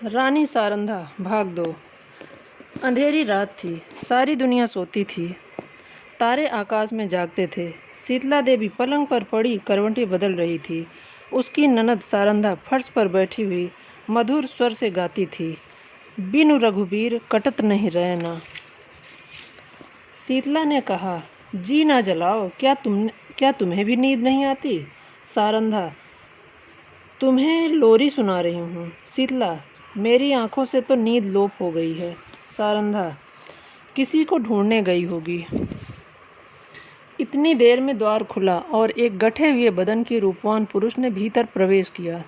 रानी सारंधा भाग 2। अंधेरी रात थी। सारी दुनिया सोती थी। तारे आकाश में जागते थे। शीतला देवी पलंग पर पड़ी करवटें बदल रही थी। उसकी ननद सारंधा फर्श पर बैठी हुई मधुर स्वर से गाती थी, बिनु रघुबीर कटत नहीं रहना। शीतला ने कहा, जी ना जलाओ, क्या तुम्हें भी नींद नहीं आती? सारंधा, तुम्हें लोरी सुना रही हूँ। शीतला, मेरी आंखों से तो नींद लोप हो गई है। सारंधा, किसी को ढूंढने गई होगी। इतनी देर में द्वार खुला और एक गठे हुए बदन के रूपवान पुरुष ने भीतर प्रवेश किया।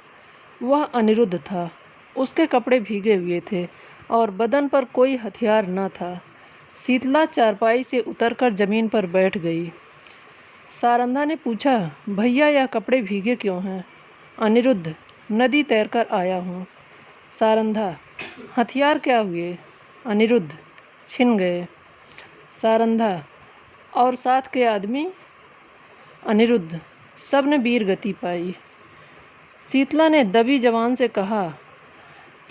वह अनिरुद्ध था। उसके कपड़े भीगे हुए थे और बदन पर कोई हथियार न था। शीतला चारपाई से उतरकर जमीन पर बैठ गई। सारंधा ने पूछा, भैया यह कपड़े भीगे क्यों हैं? अनिरुद्ध, नदी तैरकर आया हूँ। सारंधा, हथियार क्या हुए? अनिरुद्ध, छिन गए। सारंधा, और साथ के आदमी? अनिरुद्ध, सब ने वीर गति पाई। शीतला ने दबी जबान से कहा,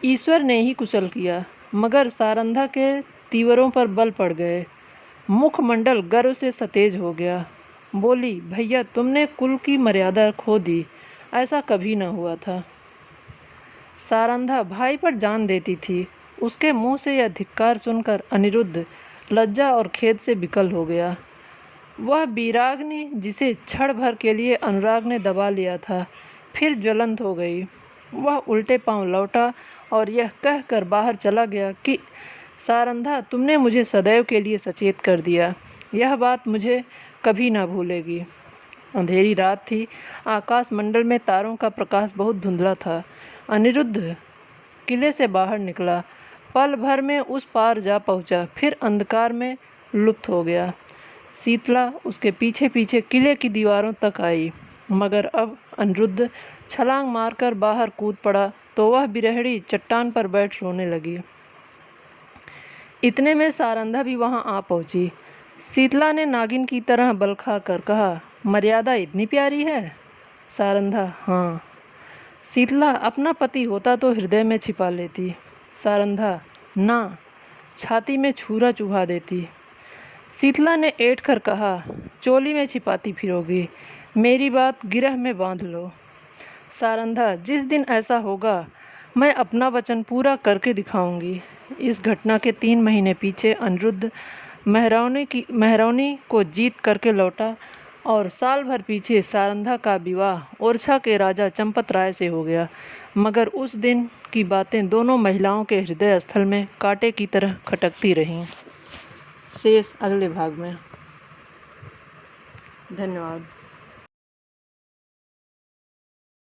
ईश्वर ने ही कुशल किया। मगर सारंधा के तीवरों पर बल पड़ गए। मुखमंडल गर्व से सतेज हो गया। बोली, भैया तुमने कुल की मर्यादा खो दी। ऐसा कभी न हुआ था। सारंधा भाई पर जान देती थी। उसके मुंह से यह धिक्कार सुनकर अनिरुद्ध लज्जा और खेद से विकल हो गया। वह वीराग्नि जिसे क्षण भर के लिए अनुराग ने दबा लिया था, फिर ज्वलंत हो गई। वह उल्टे पांव लौटा और यह कहकर बाहर चला गया कि सारंधा, तुमने मुझे सदैव के लिए सचेत कर दिया। यह बात मुझे कभी ना भूलेगी। अंधेरी रात थी। आकाश मंडल में तारों का प्रकाश बहुत धुंधला था। अनिरुद्ध किले से बाहर निकला। पल भर में उस पार जा पहुंचा, फिर अंधकार में लुप्त हो गया। शीतला उसके पीछे पीछे किले की दीवारों तक आई, मगर अब अनिरुद्ध छलांग मारकर बाहर कूद पड़ा तो वह बिरहड़ी चट्टान पर बैठ रोने लगी। इतने में सारंधा भी वहां आ पहुंची। शीतला ने नागिन की तरह बल खाकर कहा, मर्यादा इतनी प्यारी है? सारंधा, हाँ। शीतला, अपना पति होता तो हृदय में छिपा लेती। सारंधा, ना, छाती में छुरा चुभा देती। शीतला ने ऐंठ कर कहा, चोली में छिपाती फिरोगी। मेरी बात गिरह में बांध लो। सारंधा, जिस दिन ऐसा होगा मैं अपना वचन पूरा करके दिखाऊंगी। इस घटना के 3 महीने पीछे अनिरुद्ध मेहरौनी को जीत करके लौटा और साल भर पीछे सारंधा का विवाह ओरछा के राजा चंपत राय से हो गया। मगर उस दिन की बातें दोनों महिलाओं के हृदय स्थल में कांटे की तरह खटकती रहीं। शेष अगले भाग में। धन्यवाद।